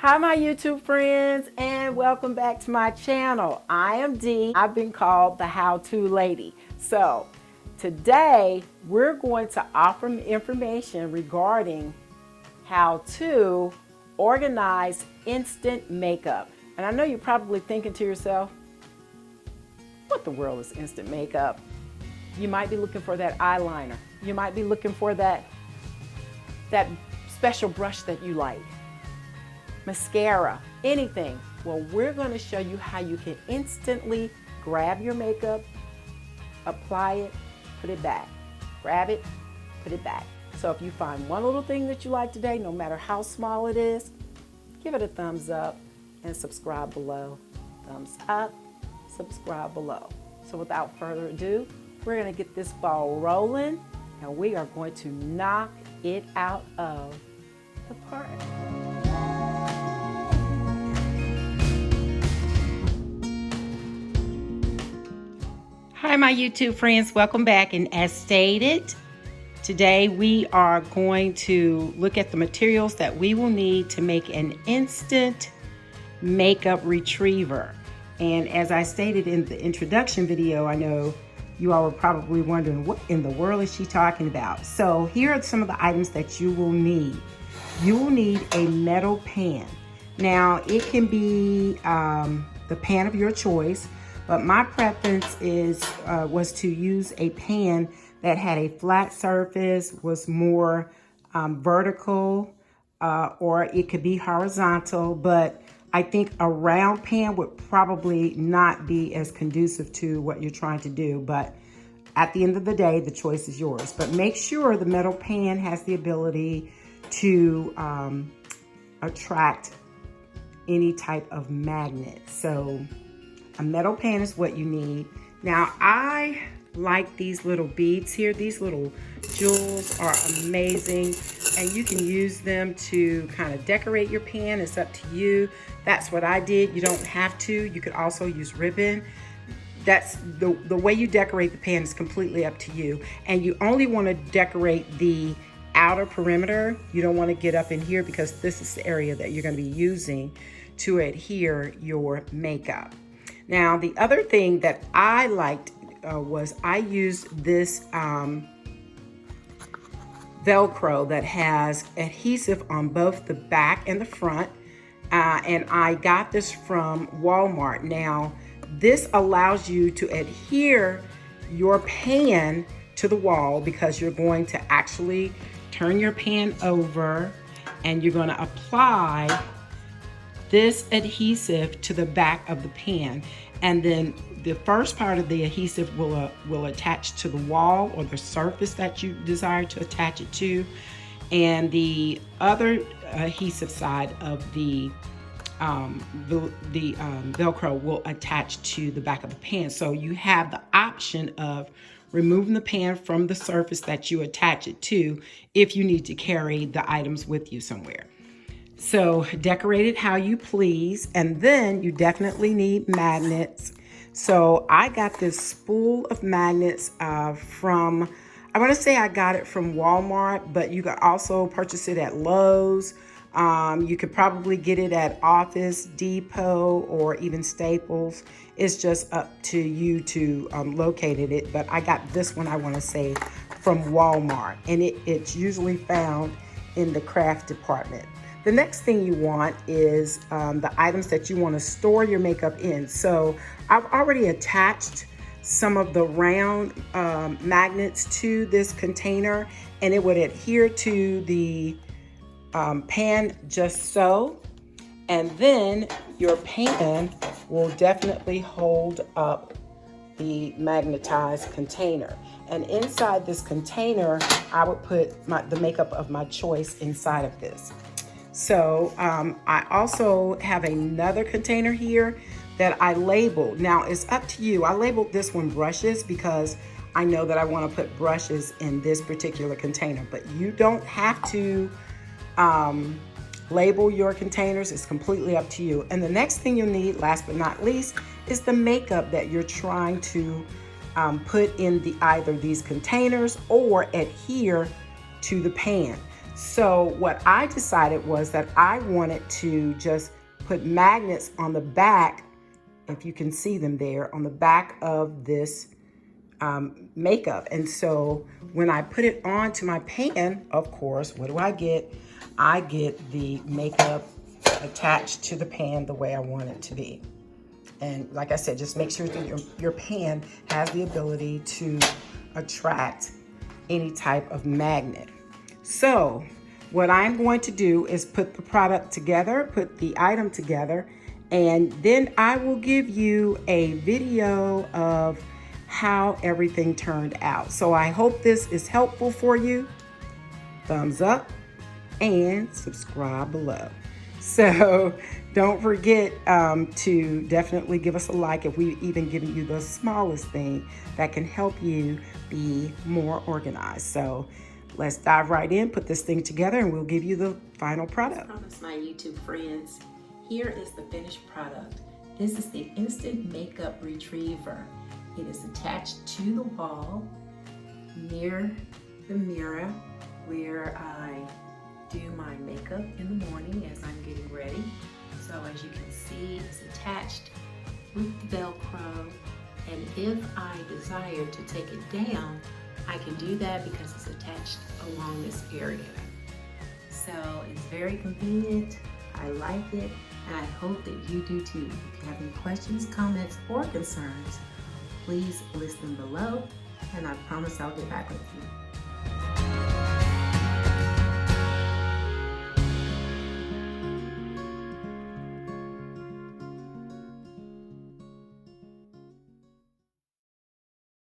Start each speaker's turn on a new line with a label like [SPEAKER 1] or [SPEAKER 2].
[SPEAKER 1] Hi my YouTube friends, and welcome back to my channel. I am Dee. I've been called the how-to lady. So today we're going to offer information regarding how to organize instant makeup. And I know you're probably thinking to yourself, what the world is instant makeup? You might be looking for that eyeliner. You might be looking for that special brush that you like. Mascara, anything. Well, we're going to show you how you can instantly grab your makeup, apply it, put it back. Grab it, put it back. So if you find one little thing that you like today, no matter how small it is, give it a thumbs up and subscribe below. Thumbs up, subscribe below. So without further ado, we're going to get this ball rolling and we are going to knock it out of the park. Hi my YouTube friends, welcome back, and as stated, today we are going to look at the materials that we will need to make an instant makeup retriever. And as I stated in the introduction video, I know you all were probably wondering what in the world is she talking about. So here are some of the items that you will need. You will need a metal pan. Now it can be the pan of your choice, but my preference was to use a pan that had a flat surface, was more vertical, or it could be horizontal, but I think a round pan would probably not be as conducive to what you're trying to do. But at the end of the day, the choice is yours. But make sure the metal pan has the ability to attract any type of magnet. So a metal pan is what you need. Now, I like these little beads here. These little jewels are amazing, and you can use them to kind of decorate your pan. It's up to you. That's what I did. You don't have to. You could also use ribbon. That's the way you decorate the pan is completely up to you. And you only want to decorate the outer perimeter. You don't want to get up in here because this is the area that you're going to be using to adhere your makeup. Now, the other thing that I liked was I used this Velcro that has adhesive on both the back and the front. And I got this from Walmart. Now, this allows you to adhere your pan to the wall because you're going to actually turn your pan over and you're going to apply this adhesive to the back of the pan, and then the first part of the adhesive will attach to the wall or the surface that you desire to attach it to, and the other adhesive side of the Velcro will attach to the back of the pan. So you have the option of removing the pan from the surface that you attach it to if you need to carry the items with you somewhere. So decorate it how you please, and then you definitely need magnets. So I got this spool of magnets from, I want to say I got it from Walmart, but you could also purchase it at Lowe's. You could probably get it at Office Depot or even Staples. It's just up to you to locate it. But I got this one, I want to say, from Walmart, and it's usually found in the craft department. The next thing you want is the items that you want to store your makeup in. So I've already attached some of the round magnets to this container, and it would adhere to the pan just so. And then your pan will definitely hold up the magnetized container. And inside this container, I would put the makeup of my choice inside of this. So I also have another container here that I labeled. Now it's up to you. I labeled this one brushes because I know that I want to put brushes in this particular container, but you don't have to label your containers. It's completely up to you. And the next thing you'll need, last but not least, is the makeup that you're trying to put in either these containers or adhere to the pan. So what I decided was that I wanted to just put magnets on the back, if you can see them there, on the back of this makeup. And so when I put it onto my pan, of course, what do I get? I get the makeup attached to the pan the way I want it to be. And like I said, just make sure that your pan has the ability to attract any type of magnet. So what I'm going to do is put the product together, put the item together, and then I will give you a video of how everything turned out. So I hope this is helpful for you. Thumbs up and subscribe below. So don't forget to definitely give us a like if we've even given you the smallest thing that can help you be more organized. So let's dive right in, put this thing together, and we'll give you the final product. I promise my YouTube friends, here is the finished product. This is the Instant Makeup Retriever. It is attached to the wall near the mirror where I do my makeup in the morning as I'm getting ready. So as you can see, it's attached with the Velcro, and if I desire to take it down, I can do that because it's attached along this area. So it's very convenient. I like it, and I hope that you do too. If you have any questions, comments, or concerns, please list them below, and I promise I'll get back with you.